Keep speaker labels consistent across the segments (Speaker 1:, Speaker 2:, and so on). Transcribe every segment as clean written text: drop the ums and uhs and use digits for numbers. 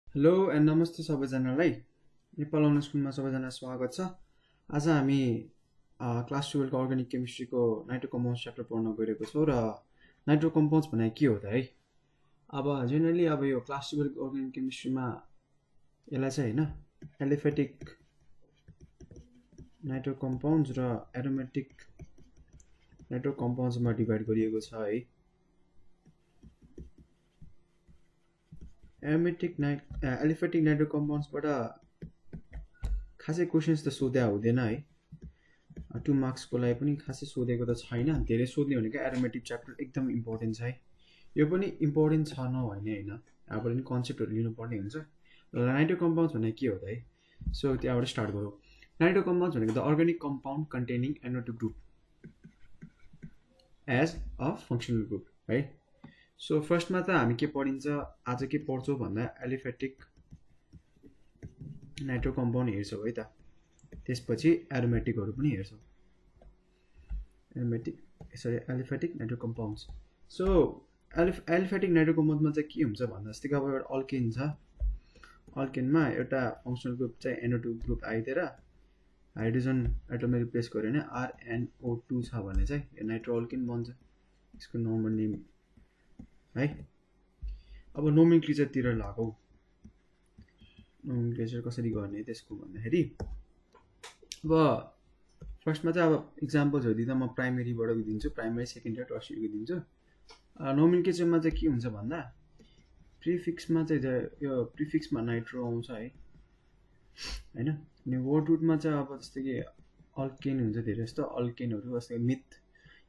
Speaker 1: Hello and नमस्ते सबैजनालाई। Nepal honours स्कुलमा सबैजना स्वागत छ। आज हामी क्लास 12 को अर्ग्यानिक केमिस्ट्रीको नाइट्रो कम्पाउन्ड्स च्याप्टर पढ्न गइरहेको छौँ र नाइट्रो कम्पाउन्ड्स भने के हो त है। अब जेनरली अब यो क्लास 12 अर्ग्यानिक केमिस्ट्रीमा यसलाई चाहिँ होइन एलिफेटिक नाइट्रो कम्पाउन्ड्स र एरोमेटिक नाइट्रो कम्पाउन्ड्समा डिभाइड गरिएको छ है। एलिफेटिक नाइट्रो कम्पाउन्ड्सबाट खासै क्वेसन्स त सोध्या हुँदैन है। 2 मार्क्सको लागि पनि खासै सोधेको त छैन। धेरै सोध्ने भनेको एरोमेटिक च्याप्टर एकदम इम्पोर्टेन्ट छ है। यो पनि इम्पोर्टेन्ट छ नभने होइन, अब पनि कन्सेप्टहरू लिनुपर्ने हुन्छ। र नाइट्रो कम्पाउन्ड्स भनेको के हो त है। सो त्यहाँबाट स्टार्ट गरौँ। नाइट्रो कम्पाउन्ड्स भनेको the organic compound containing NO2 group as a functional group है। सो फर्स्टमा त हामी के पढिन्छ, आज के पढ्छौँ भन्दा एलिफेटिक नाइट्रो कम्पाउन्ड हेर्छौँ है त। त्यसपछि एरोमेटिकहरू पनि हेर्छौँ। Aliphatic nitro compounds. So aliphatic nitro कम्पाउन्डमा चाहिँ के हुन्छ भन्दा जस्तै अब एउटा अल्केन छ। अल्केनमा एउटा फङ्सनल ग्रुप चाहिँ NO2 ग्रुप आइदिएर हाइड्रोजन एटमले रिप्लेस गर्यो भने RNO2 छ भने चाहिँ यो नाइट्रो अल्केन बन्छ। यसको नर्मल नेम है। अब नोमेनक्लेचरतिर लागौ। नोमेनक्लेचर कसरी गर्ने त्यसको भन्दाखेरि अब फर्स्टमा चाहिँ अब इक्जाम्पल्सहरू दिँदा म प्राइमेरीबाट दिन्छु, प्राइमेरी सेकेन्डरी टर्सियरीको दिन्छु। नोमेनक्लेचरमा चाहिँ के हुन्छ भन्दा प्रिफिक्समा चाहिँ यो प्रिफिक्समा नाइट्रो आउँछ है होइन। अनि वर्ड रुटमा चाहिँ अब जस्तै कि अल्केन हुन्छ धेरै जस्तो अल्केनहरू, जस्तै मिथ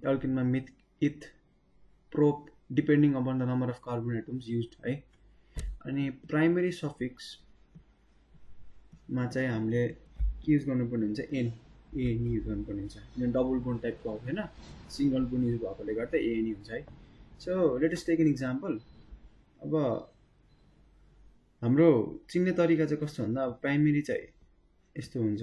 Speaker 1: अल्केनमा meth eth prop depending upon the number of carbon atoms use है। अनि प्राइमेरी सफिक्समा चाहिँ हामीले के युज गर्नुपर्ने हुन्छ, एन युज गर्नुपर्ने हुन्छ। किनभने डबल बोन्ड टाइपको आउँदैन, सिङ्गल बोन्ड युज भएकोले गर्दा एएनई हुन्छ है। So let us take an example. अब हाम्रो चिन्ने तरिका चाहिँ कस्तो भन्दा अब प्राइमेरी चाहिँ यस्तो हुन्छ,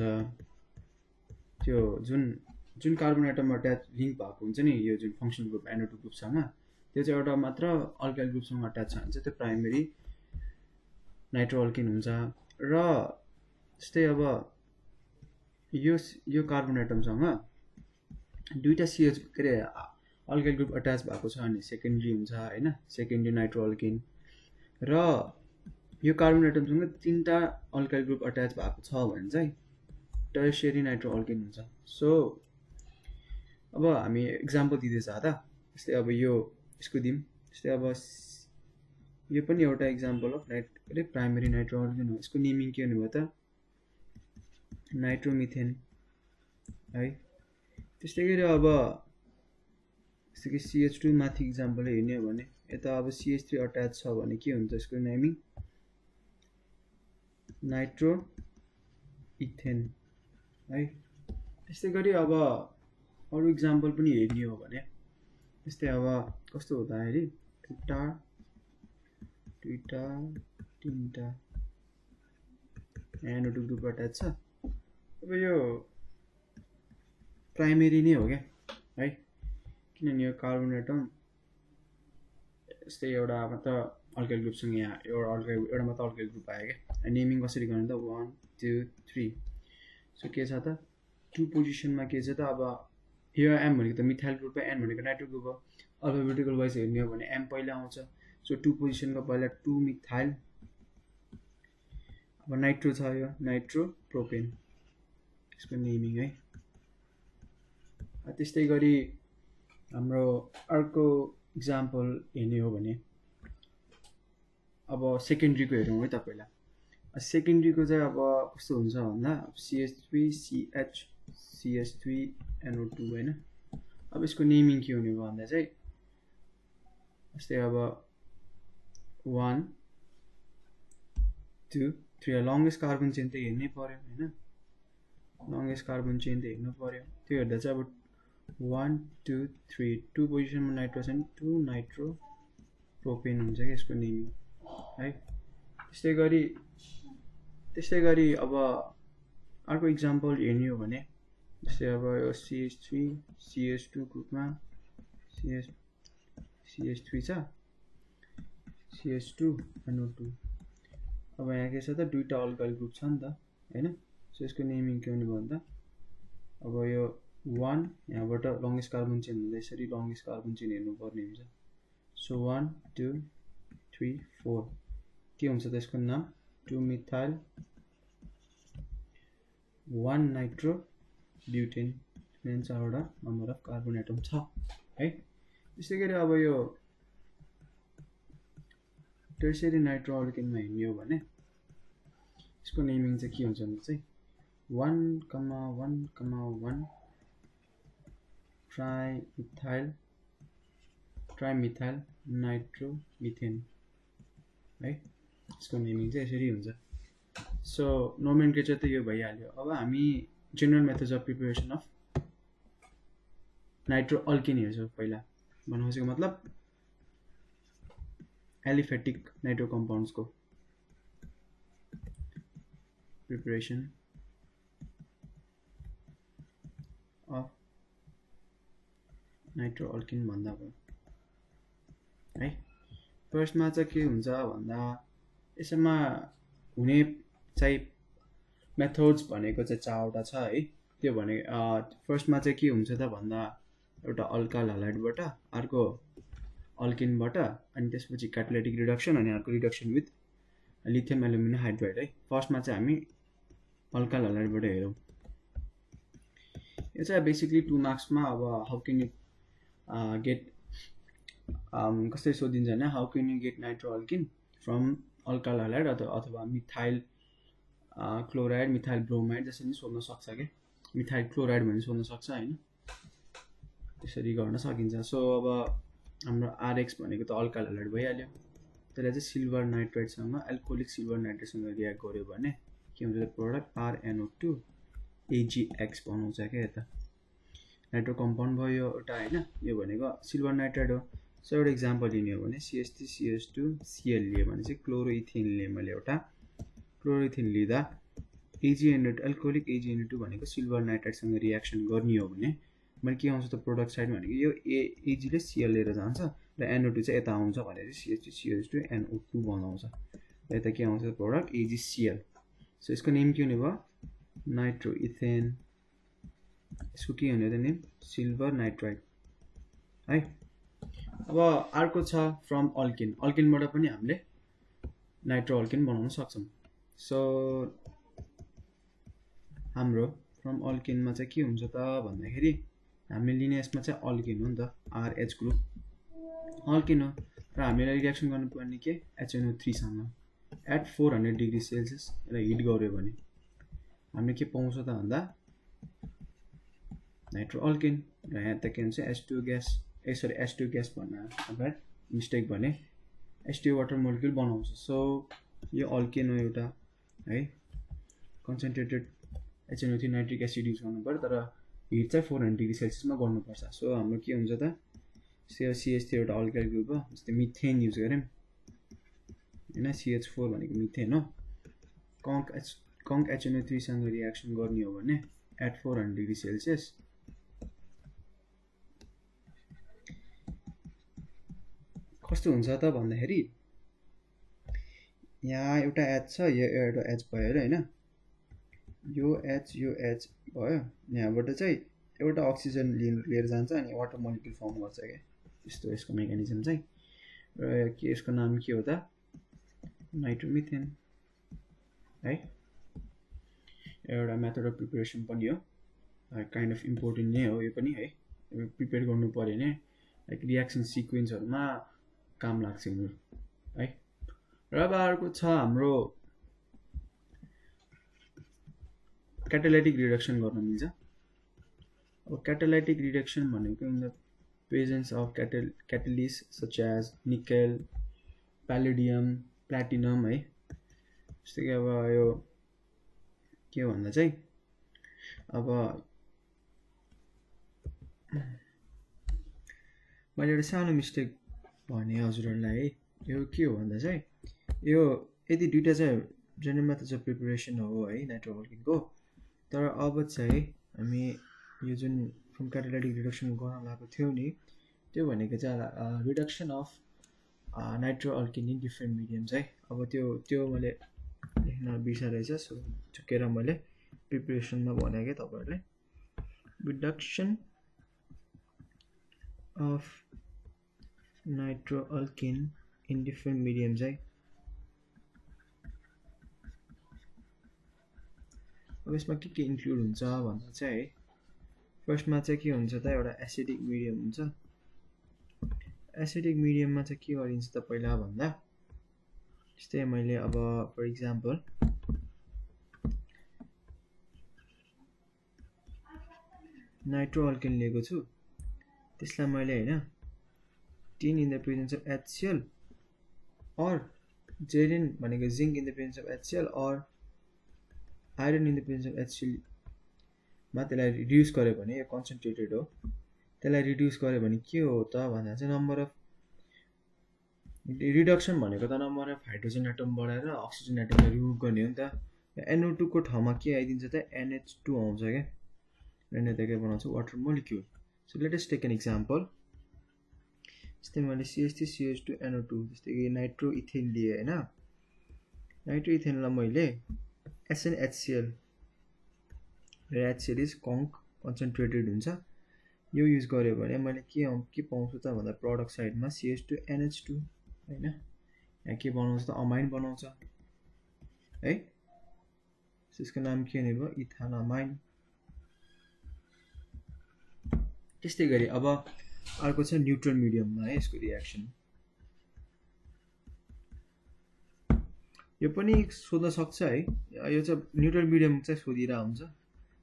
Speaker 1: त्यो जुन कार्बन एटम अट्याच लिङ्क भएको हुन्छ नि, यो जुन फङ्सनल ग्रुप NO2 ग्रुपसँग त्यो चाहिँ एउटा मात्र अल्काइल ग्रुपसँग अट्याच छ भने चाहिँ त्यो प्राइमेरी नाइट्रो अल्केन हुन्छ। र जस्तै अब यो कार्बन एटमसँग दुईवटा CH के अरे अल्काइल ग्रुप अट्याच भएको छ भने सेकेन्डरी हुन्छ होइन, सेकेन्डरी नाइट्रो अल्केन। र यो कार्बन एटमसँग तिनवटा अल्काइल ग्रुप अट्याच भएको छ भने चाहिँ टर्सियरी नाइट्रो अल्केन हुन्छ। सो अब हामी इक्जाम्पल दिँदै जाँदा जस्तै अब यसको दिउँ। जस्तै अब यो पनि एउटा example of primary nitro alkane हो। यसको नेमिङ के हुनुभयो त, नाइट्रोमिथेन है। त्यस्तै गरी अब जस्तै कि CH2 माथि इक्जाम्पल हेर्ने हो भने यता अब CH3 अट्याच छ भने के हुन्छ यसको नेमिङ, नाइट्रो इथेन है। त्यस्तै गरी अब अरू इक्जाम्पल पनि हेर्ने हो भने जस्तै अब कस्तो हुँदाखेरि दुईवटा तिनवटा NO2 ग्रुप अट्याच छ। अब यो प्राइमेरी नै हो क्या है, किनभने यो कार्बन एटम यस्तै एउटा मात्र अल्काइल ग्रुपसँग यहाँ एउटा मात्र अल्काइल ग्रुप आयो क्या। नेमिङ कसरी गर्ने त 1 2 3। सो के छ त 2 पोजिसनमा के छ त, अब यो M भनेको त मिथाइल ग्रुप हो, N भनेको नाइट्रो ग्रुप हो। अल्फाबेटिकल वाइज हेर्ने हो भने M पहिला आउँछ। सो 2 पोजिसनको पहिला 2 मिथाइल, अब नाइट्रो छ यो नाइट्रो प्रोपेन, यसको नेमिङ है। त्यस्तै गरी हाम्रो अर्को इक्जाम्पल हेर्ने हो भने अब सेकेन्डरीको हेरौँ है त। पहिला सेकेन्डरीको चाहिँ अब कस्तो हुन्छ भन्दा CH3CH CH3NO2 होइन। अब यसको नेमिङ के हुने भन्दा चाहिँ जस्तै अब 1 2 3 लङ्गेस्ट कार्बन चेन त हेर्नै पर्यो होइन, लङ्गेस्ट कार्बन चेन त हेर्नु पर्यो। त्यो हेर्दा चाहिँ अब 1 2 3 2 पोजिसनमा नाइट्रो छ भने 2 नाइट्रो प्रोपेन हुन्छ क्या यसको नेमिङ है। त्यस्तै गरी अब अर्को इक्जाम्पल हेर्ने हो भने जस्तै अब यो CH3 CH2 ग्रुपमा CH3 छ, CH2 NO2 अब यहाँ के छ त दुईटा अल्काइल ग्रुप छ नि त हैन सो यसको नेमिङ के हुने भन्दा अब यो 1 यहाँबाट लङ्गेस्ट कार्बन चेन हुँदा यसरी लङ्गेस्ट कार्बन चेन हेर्नु पर्ने हुन्छ सो 1 2 3 4 के हुन्छ त यसको नाम 2 मिथाइल 1 नाइट्रो ब्युटेन मेन चारवटा नम्बर अफ कार्बन एटम छ है त्यसै गरी अब यो टर्सियरी नाइट्रो अल्केनमा हेर्ने हो भने यसको नेमिङ चाहिँ के हुन्छ भने चाहिँ 1,1,1 ट्राइमिथाइल नाइट्रोमिथेन है यसको नेमिङ चाहिँ यसरी हुन्छ सो नोमेनक्लेचर त यो भइहाल्यो अब हामी general methods of preparation of nitro alkane हेर्छौँ पहिला भन्नु खोजेको मतलब एलिफेटिक नाइट्रो कम्पाउन्ड्सको प्रिपरेसन अफ नाइट्रो अल्केन भन्दा भयो है फर्स्टमा चाहिँ के हुन्छ भन्दा यसमा हुने चाहिँ मेथड्स भनेको चाहिँ चारवटा छ है त्यो भने फर्स्टमा चाहिँ के हुन्छ त भन्दा एउटा अल्काइल हालाइडबाट अर्को अल्केनबाट अनि त्यसपछि क्याटालिटिक रिडक्सन अनि अर्को reduction with lithium aluminium hydride है फर्स्टमा चाहिँ हामी अल्काइल हालाइडबाट हेरौँ यो चाहिँ बेसिकली 2 मार्क्समा अब हाउ कैन यु गेट कसरी सोधिन्छ भने how can you get nitro alkane from alkyl halide अथवा मिथाइल क्लोराइड मिथाइल ब्रोमाइड जसरी सोध्न सक्छ क्या मिथाइल क्लोराइड भन्ने सोध्न सक्छ हैन त्यसरी गर्न सकिन्छ सो अब हाम्रो आरएक्स भनेको त अल्काइल हालाइड भइहाल्यो त्यसलाई चाहिँ सिल्भर नाइट्राइडसँग एल्कोहोलिक सिल्भर नाइट्राइडसँग रियाक्ट गर्यो भने के हुन्छ प्रोडक्ट RNO2 AgX बनाउँछ क्या यता नाइट्रो कम्पाउन्ड भयो एउटा हैन यो भनेको सिल्भर नाइट्राइड हो सो एउटा इक्जाम्पल लिने हो भने CH3CH2Cl लियो भने चाहिँ क्लोरोइथेन लिएँ मैले एउटा क्लोरोइथेन लिँदा AgNO2 एल्कोहोलिक AgNO2 भनेको सिल्भर नाइट्राइडसँग रियाक्सन गर्ने हो भने मैले के आउँछ त प्रोडक्ट साइड भनेको यो Ag ले Cl लिएर जान्छ र NO2 चाहिँ यता आउँछ भनेर CH3CH2NO2 बनाउँछ र यता के आउँछ प्रोडक्ट AgCl सो यसको नेम के हुने भयो नाइट्रोइथेन यसको के हुने त नेम सिल्भर नाइट्राइड है अब अर्को छ फ्रम अल्केन अल्केनबाट पनि हामीले नाइट्रो अल्केन बनाउन सक्छौँ सो हाम्रो फ्रम अल्केनमा चाहिँ के हुन्छ त भन्दाखेरि हामीले लिने यसमा चाहिँ अल्केन हो नि त RH ग्रुप अल्केन हो र हामीले रिएक्सन गर्नुपर्ने के HNO3 सँग एट 400 डिग्री सेल्सियस र हिट गर्यो भने हामीले के पाउँछ त भन्दा नाइट्रो अल्केन र यहाँ त के हुन्छ H2 ग्यास H2 ग्यास भन्न मिस्टेक भने H2 वाटर मोलिक्युल बनाउँछ सो यो अल्केन हो एउटा है concentrated HNO3 nitric acid use गर्नु पर्यो तर हिट चाहिँ 400 डिग्री सेल्सियसमा गर्नुपर्छ सो हाम्रो के हुन्छ त CH3 एउटा अल्काइल ग्रुप हो जस्तै मिथेन युज गऱ्यौँ हैन CH4 भनेको मिथेन हो कङ्क HNO3 सँग रिएक्सन गर्ने हो भने एट 400 डिग्री सेल्सियस कस्तो हुन्छ त भन्दाखेरि यहाँ एउटा H छ यो एउटा H भयो हैन यो H भयो यहाँबाट चाहिँ एउटा अक्सिजन लिएर जान्छ अनि वाटर मोलिक्युल फर्म गर्छ के त्यस्तो यसको मेकानिजम चाहिँ र के यसको नाम के हो त नाइट्रोमिथेन है एउटा मेथड अफ प्रिपरेसन पनि हो काइन्ड अफ इम्पोर्टेन्ट नै हो यो पनि है प्रिपेयर गर्नु पर्यो भने लाइक रिएक्सन सिक्वेन्सहरुमा काम लाग्छ यिनीहरु है र अब अर्को छ हाम्रो क्याटालाइटिक रिडक्सन गर्न मिल्छ अब क्याटालाइटिक रिडक्सन भनेको in the presence of catalysts such as nickel palladium platinum है जस्तै कि अब यो के भन्दा चाहिँ अब मैले एउटा सानो मिस्टेक भने हजुरहरुलाई है यो के हो भन्दा चाहिँ यो यदि दुईटा चाहिँ जनरल मेथड्स अफ प्रिपरेसन हो है नाइट्रो अल्केनको तर अब चाहिँ हामी यो जुन फ्रम क्याटालाइटिक रिडक्सन गर्न लागेको थियो नि त्यो भनेको चाहिँ reduction of nitro alkane in different mediums है अब त्यो मैले बिर्सा रहेछ सो चुकेर मैले प्रिपरेसनमा भने के तपाईहरुले reduction of nitroalkane in different mediums है अब यसमा के इन्क्लुड हुन्छ भन्दा चाहिँ फर्स्टमा चाहिँ के हुन्छ त एउटा एसिडिक मिडियम हुन्छ एसिडिक मिडियममा चाहिँ के गरिन्छ त पहिला भन्दा जस्तै मैले अब फर एक्जाम्पल नाइट्रोअल्केन लिएको छु त्यसलाई मैले हैन tin in the presence of HCl or Jerin भनेको zinc in the presence of HCl or iron in the presence of HCl मा त्यसलाई रिड्युस गर्यो भने यो कन्सन्ट्रेटेड हो त्यसलाई रिड्युस गर्यो भने के हो त भन्दा चाहिँ नम्बर अफ रिडक्सन भनेको त नम्बर अफ हाइड्रोजन एटम बढाएर अक्सिजन एटमलाई रिमुभ गर्ने हो नि त NO2 को ठाउँमा के आइदिन्छ त NH2 आउँछ के अनि त्यसले बनाउँछ water molecule so let us take an example जस्तै मैले CH3 CH2 NO2 जस्तै कि नाइट्रो इथेन लिए हैन नाइट्रो इथेनलाई मैले SnHCl र HCl इज कन्सन्ट्रेटेड हुन्छ यो युज गर्यो भने मैले के पाउँछु त भन्दा प्रोडक्ट साइडमा CH2 NH2 हैन यहाँ के बनाउँछ त अमाइन बनाउँछ है त्यसको नाम के हुने भयो इथानमाइन त्यस्तै गरी अब अर्को छ न्यूट्रल मिडियममा है यसको रिएक्सन यो पनि सोध्न सक्छ है यो चाहिँ न्यूट्रल मिडियम चाहिँ सोधिरा हुन्छ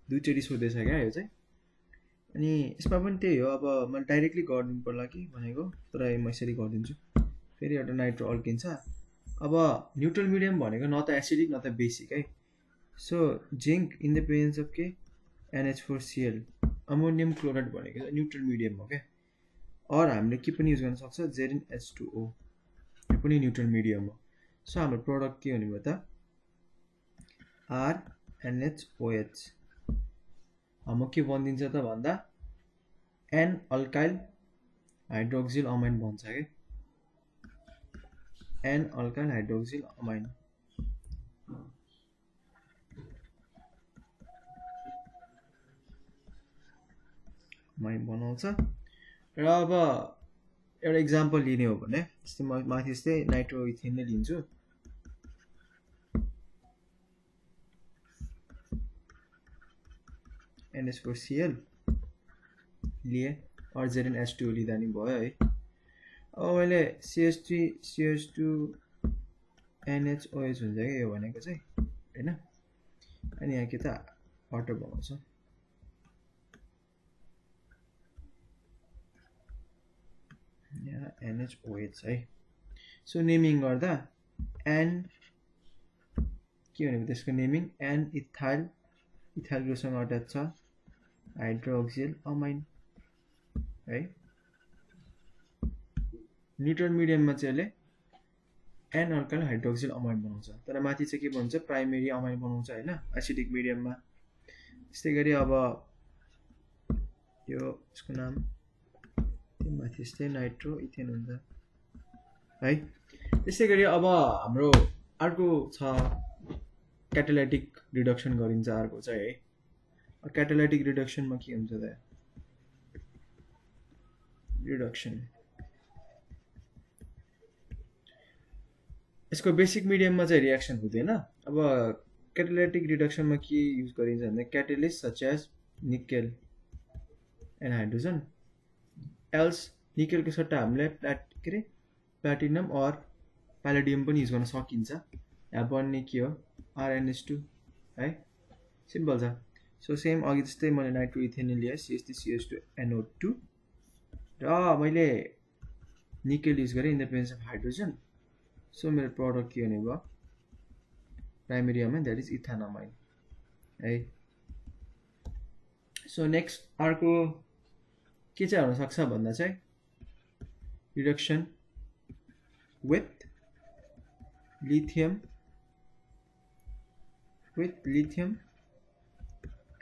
Speaker 1: दुईचोटी सोधेछ क्या यो चाहिँ अनि यसमा पनि त्यही हो अब मैले डाइरेक्टली गर्दिनु पर्ला कि भनेको तर म यसरी गरिदिन्छु फेरि एउटा नाइट्रो अल्केन छ अब न्यूट्रल मिडियम भनेको न त एसिडिक न त बेसिक है so zinc in the presence of के NH4Cl अमोनियम क्लोराइड भनेको न्यूट्रल मिडियम हो क्या और हामीले के पनि युज गर्न सक्छ जेरिन H2O यो पनि न्यूट्रल मिडियम हो सो हाम्रो प्रोडक्ट के हुने भयो त RNHOH हम के बनिन्छ त भन्दा N अल्काइल हाइड्रोक्सिल अमाइन बन्छ के N अल्काइल हाइड्रोक्सिल अमाइन बनाउँछ र अब एउटा एक्जाम्पल लिने हो भने जस्तै म माथि जस्तै नाइट्रो इथेन नै लिन्छु NH4Cl लिए और जेरिन H2O लिँदा नि भयो है अब मैले CH3 CH2 NHOH हुन्छ क्या यो भनेको चाहिँ हैन अनि यहाँ के त वाटर बनाउँछ यहाँ NHOH है सो नेमिङ गर्दा N के भनेको त्यसको नेमिङ N इथाइल इथाइल ग्रुपसँग अट्याच छ हाइड्रोक्सिल अमाइन है न्यूट्रल मिडियममा चाहिँ यसले N अल्काइल हाइड्रोक्सिल अमाइन बनाउँछ तर माथि चाहिँ के भन्छ प्राइमेरी अमाइन बनाउँछ हैन एसिडिक मिडियममा त्यस्तै गरी अब यो यसको नाम माथि जस्तै नाइट्रो इथेन हुन्छ है त्यस्तै गरी अब हाम्रो अर्को छ क्याटालाइटिक रिडक्सन गरिन्छ अर्को चाहिँ है क्याटालाइटिक रिडक्सनमा के हुन्छ त रिडक्सन यसको बेसिक मिडियममा चाहिँ रिएक्सन हुँदैन अब क्याटालाइटिक रिडक्सनमा के युज गरिन्छ भन्दा catalyst such as nickel and hydrogen else निकेलको सट्टा हामीले प्लाटिनम और प्यालेडियम पनि युज गर्न सकिन्छ यहाँ बन्ने के हो RNH2 है सिम्पल छ सो सेम अघि जस्तै मैले नाइट्रो इथेन लिए CH3 CH2 NO2 र मैले निकेल युज गरेँ in the presence of hydrogen so मेरो प्रोडक्ट के हुने भयो प्राइमेरी अमाइन द्याट इज इथानमाइन है सो नेक्स्ट अर्को के चाहिँ हुन सक्छ भन्दा चाहिँ reduction with lithium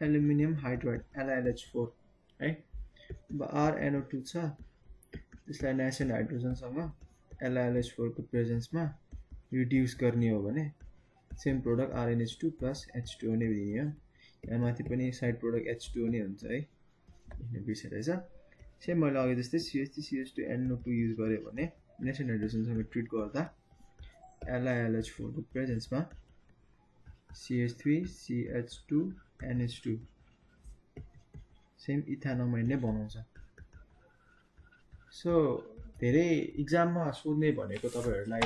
Speaker 1: aluminium hydride LiLH4 है अब RNO2 छ त्यसलाई नाइट्रोजन हाइड्रोजनसँग LiLH4 को प्रेजेन्समा रिड्युस गर्ने हो भने same product RNH2 plus H2O नै दिने हो। यहाँ माथि पनि साइड प्रोडक्ट H2O नै हुन्छ है, लेख्न बिर्सेरहेछ। सेम मैले अघि जस्तै CH3 CH2 NO2 युज गरेँ भने नेक्स्ट हाइड्रोजनसँग ट्रिट गर्दा LiLH4 को प्रेजेन्समा CH3 CH2 NH2 सेम इथानोमाइन नै बनाउँछ। सो धेरै इक्जाममा सोध्ने भनेको तपाईहरुलाई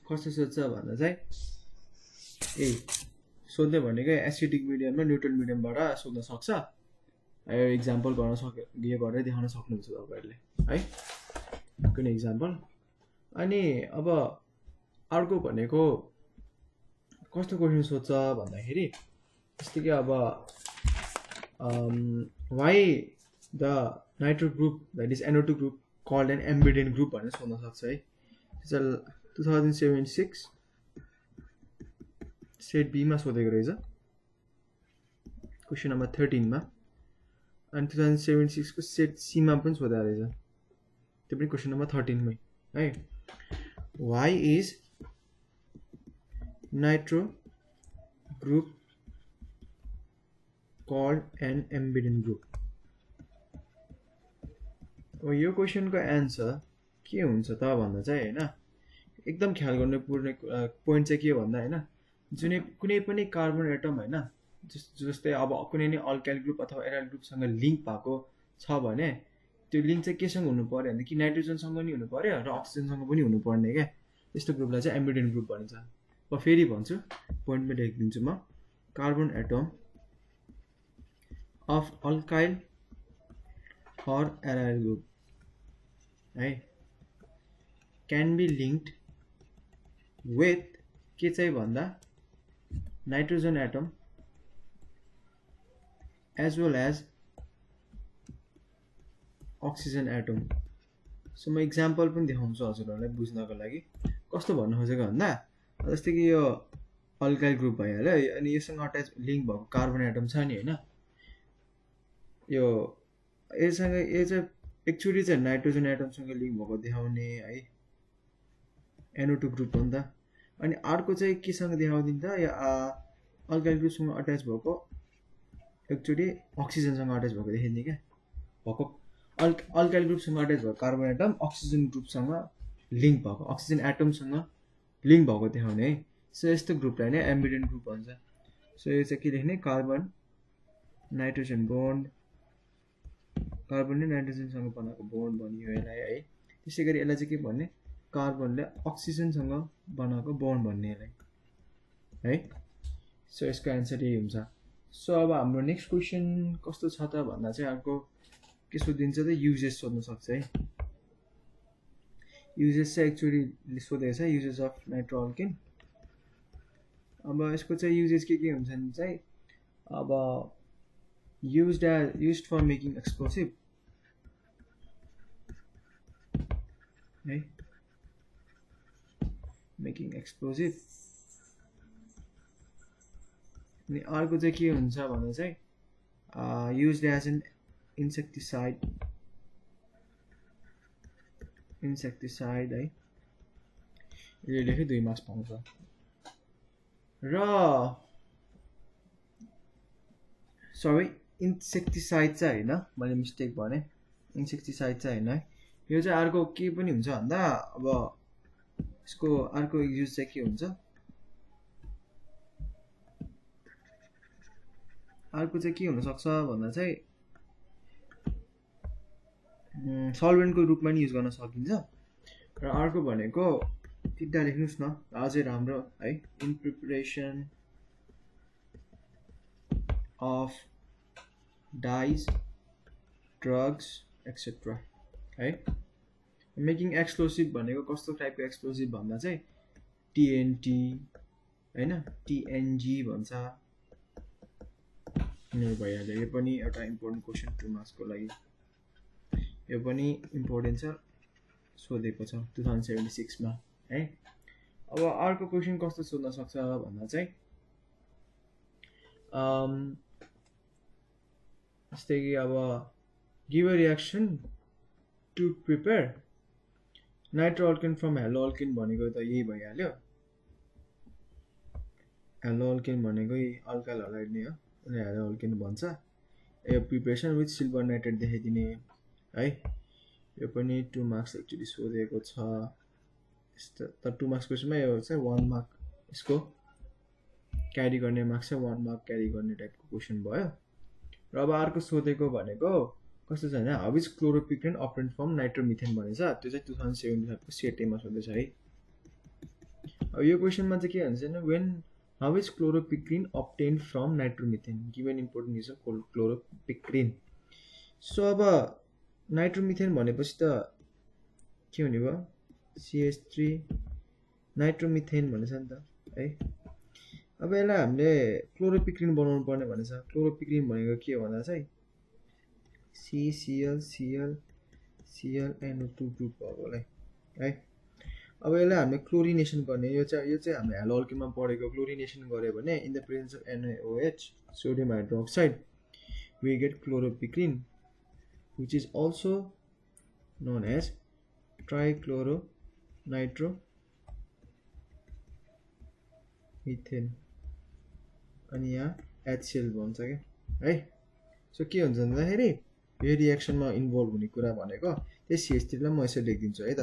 Speaker 1: कस्तो सोध्छ भन्दा चाहिँ सोध्ने भनेको एसिडिक मिडियम र न्यूट्रल मिडियमबाट सोध्न सक्छ। यो एक्जाम्पल गर्न यो गरेर देखाउन सक्नुहुन्छ तपाईहरुले है, कुनै एक्जाम्पल। अनि अब अर्को भनेको कस्तो क्वेशन सोध्छ भन्दाखेरि जस्तै कि अब why the nitro group that is NO2 group called an ambident group भनेर सोध्न सक्छ है। 2076 सेट बी मा सोधेको रहेछ क्वेशन नम्बर 13 मा, अनि 2076 को सेट सी मा पनि सोधेको रहेछ, त्यो पनि क्वेशन नम्बर 13 मै है। why is nitro group called an ambident group? अब यो क्वेशनको एन्सर के हुन्छ त भन्दा चाहिँ हैन, एकदम ख्याल गर्नुपर्ने पोइन्ट चाहिँ के भन्दा हैन, कुनै पनि कार्बन एटम हैन जस्तै अब कुनै नि अल्काइल ग्रुप अथवा एराइल ग्रुपसँग लिंक भएको छ भने त्यो लिंक चाहिँ केसँग हुनु पर्यो भने कि नाइट्रोजनसँग नि हुनु पर्यो र अक्सिजनसँग पनि हुनु पर्ने के। यस्तो ग्रुपलाई चाहिँ एम्बिडेन्ट ग्रुप भनिन्छ। म फेरि भन्छु, पोइन्टमा लेखिदिन्छु म। Carbon atom of alkyl or aryl group है can be linked with के चाहिँ भन्दा nitrogen atom as well as oxygen atom। So म एक्जाम्पल पनि देखाउँछु हजुरहरुलाई बुझ्नको लागि। कस्तो भन्नु खोजेको भन्दा जस्तै कि यो अल्काइल ग्रुप भइहाल्यो अनि यससँग अट्याच लिंक भएको कार्बन एटम छ नि हैन, यो यससँग यो चाहिँ एक्चुअली चाहिँ नाइट्रोजन एटमसँग लिंक भएको देखाउने है, NO2 ग्रुप हो नि त। अनि अर्को चाहिँ केसँग देखाउँदिन्छ, यो अल्काइल ग्रुपसँग अट्याच भएको एक्चुअली अक्सिजनसँग अट्याच भएको देखिन्छ क्या, भएको अल्काइल ग्रुपसँग अट्याच भएको कार्बन एटम अक्सिजन ग्रुपसँग लिंक भएको, अक्सिजन एटमसँग लिंक भएको देखाउने है। सो यस्तो ग्रुपलाई नै एम्बिडेन्ट ग्रुप भन्छ। सो यो चाहिँ के लेख्ने, कार्बन नाइट्रोजन बोन्ड, कार्बनले नाइट्रोजनसँग बनाएको बोन्ड भनियो यसलाई है। त्यसै गरी यसलाई चाहिँ के भन्ने, कार्बनले अक्सिजनसँग बनाएको बोन्ड भन्ने यसलाई है। सो यसको एन्सर यही हुन्छ। सो अब हाम्रो नेक्स्ट क्वेशन कस्तो छ त भन्दा चाहिँ अर्को के सोधिन्छ त, युजेस सोध्न सक्छ है। युजेस चाहिँ एक्चुअली सोधेको छ, युजेस अफ नाइट्रो अल्केन। अब यसको चाहिँ युजेस के हुन्छ नि चाहिँ, अब used for making explosive है, मेकिङ एक्सप्लोजिभ। अनि अर्को चाहिँ के हुन्छ भन्दा चाहिँ युज्ड एज एन इन्सेक्टिसाइड है, यो लेखे 2 मार्क्स पाउँछ। र सबै इन्सेक्टिसाइड चाहिँ हैन, मैले मिस्टेक भने, इन्सेक्टिसाइड चाहिँ हैन है। यो चाहिँ अर्को के पनि हुन्छ भन्दा अब यसको अर्को युज चाहिँ के हुन्छ, अर्को चाहिँ के हुन सक्छ भन्दा चाहिँ सल्भेन्टको रूपमा नि युज गर्न सकिन्छ। र अर्को भनेको तिनटा लेख्नुस् न अझै राम्रो है, in preparation of dyes drugs etcetera है। मेकिङ एक्सप्लोसिभ भनेको कस्तो टाइपको एक्सप्लोसिभ भन्दा चाहिँ TNT हैन, TNG भन्छ, यो भइहाल्यो। यो पनि एउटा इम्पोर्टेन्ट क्वेशन 2 मार्क्स को लागि, यो पनि इम्पोर्टेन्ट छ, सोधेको छ 2076 मा है। अब अर्को क्वेशन कस्तो सोध्न सक्छ भन्दा चाहिँ जस्तै कि अब give a reaction to prepare nitro alkane from halo alkane भनेको त यही भइहाल्यो। हेलो अल्केन भनेको अल्काइल हलाइड नै हो, उसले हेलो अल्केन भन्छ। यो प्रिपरेसन विथ सिल्भर नाइट्रेट देखाइदिने है। यो पनि 2 मार्क्स एक्चुअली सोधेको छ। तर 2 मार्क्स क्वेसनमा यो चाहिँ 1 मार्क यसको क्यारी गर्ने मार्क्स चाहिँ 1 मार्क क्यारी गर्ने टाइपको क्वेसन भयो। र अब अर्को सोधेको भनेको कस्तो छ भने how is क्लोरोपिक्रेन obtained from nitromethane भनेछ। त्यो चाहिँ 2075 को सेटेमा सोधेछ है। अब यो क्वेसनमा चाहिँ के भन्छ भने when how is chloropicrin obtained from nitromethane given important use of chloropicrin. So अब नाइट्रोमिथेन भनेपछि त के हुने भयो CH3 नाइट्रोमिथेन भनेछ नि त है। अब यसलाई हामीले क्लोरोपिक्रिन बनाउनु पर्ने भनेछ। क्लोरोपिक्रिन भनेको के हो भन्दा चाहिँ CCl ग्रुप भएकोलाई है। अब यसलाई हामीले क्लोरिनेसन गर्ने, यो चाहिँ हामीले हेलो अल्केनमा पढेको। क्लोरिनेसन गऱ्यो भने in the presence of NaOH sodium hydroxide we get chloropicrin which is also known as trichloronitromethane अनि यहाँ HCl भन्छ क्या है। सो के हुन्छ भन्दाखेरि यो रिएक्सनमा इन्भल्भ हुने कुरा भनेको त्यही CH3 लाई म यसरी लेखिदिन्छु है त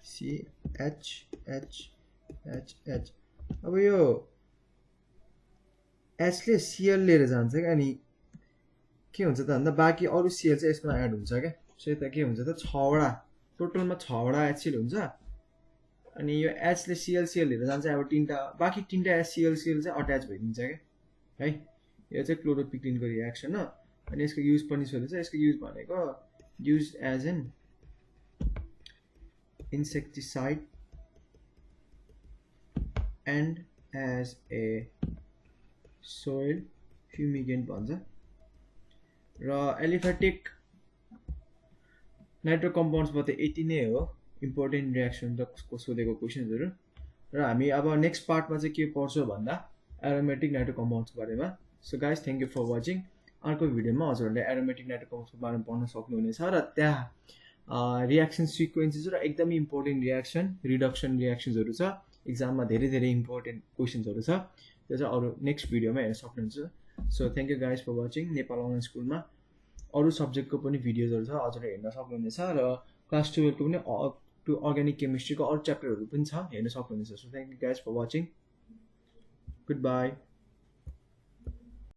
Speaker 1: CHHHH। अब यो H ले Cl लिएर जान्छ क्या, अनि के हुन्छ त भन्दा बाँकी अरू Cl चाहिँ यसमा एड हुन्छ क्या। सो यता के हुन्छ त 6 वटा टोटलमा 6 वटा HCl हुन्छ। अनि यो H ले Cl लिएर जान्छ, अब बाँकी 3टा Cl चाहिँ अट्याच भइदिन्छ क्या है। यो चाहिँ क्लोरोपिक्रिनको रिएक्सन हो। अनि यसको युज पनि सोधेछ। यसको युज भनेको use as an insecticide and as a soil fumigant भन्छ। र एलिफेटिक नाइट्रो कम्पाउन्ड्सबाट यति नै हो इम्पोर्टेन्ट रिएक्सन को सोधेको क्वेसन्सहरू। र हामी अब नेक्स्ट पार्टमा चाहिँ के पढ्छौँ भन्दा एरोमेटिक नाइट्रो कम्पाउन्ड्सको बारेमा। So guys thank you for watching. अर्को भिडियोमा हजुरहरूले एरोमेटिक नाइट्रो कम्पाउन्ड्सको बारेमा पढ्न सक्नुहुनेछ र त्यहाँ रिएक्सन सिक्वेन्सेस र एकदमै इम्पोर्टेन्ट रिएक्सन रिडक्सन रिएक्सन्सहरू छ। एक्जाममा धेरै इम्पोर्टेन्ट क्वेसन्सहरू छ। त्यो चाहिँ अरू नेक्स्ट भिडियोमा हेर्न सक्नुहुन्छ। So thank you guys for watching. Nepal online स्कुलमा अरू सब्जेक्टको पनि भिडियोजहरू छ, हजुरले हेर्न सक्नुहुनेछ। र क्लास 12 को पनि अर्ग्यानिक केमिस्ट्रीको अरू च्याप्टरहरू पनि छ, हेर्न सक्नुहुनेछ। So thank you guys for watching. Good by.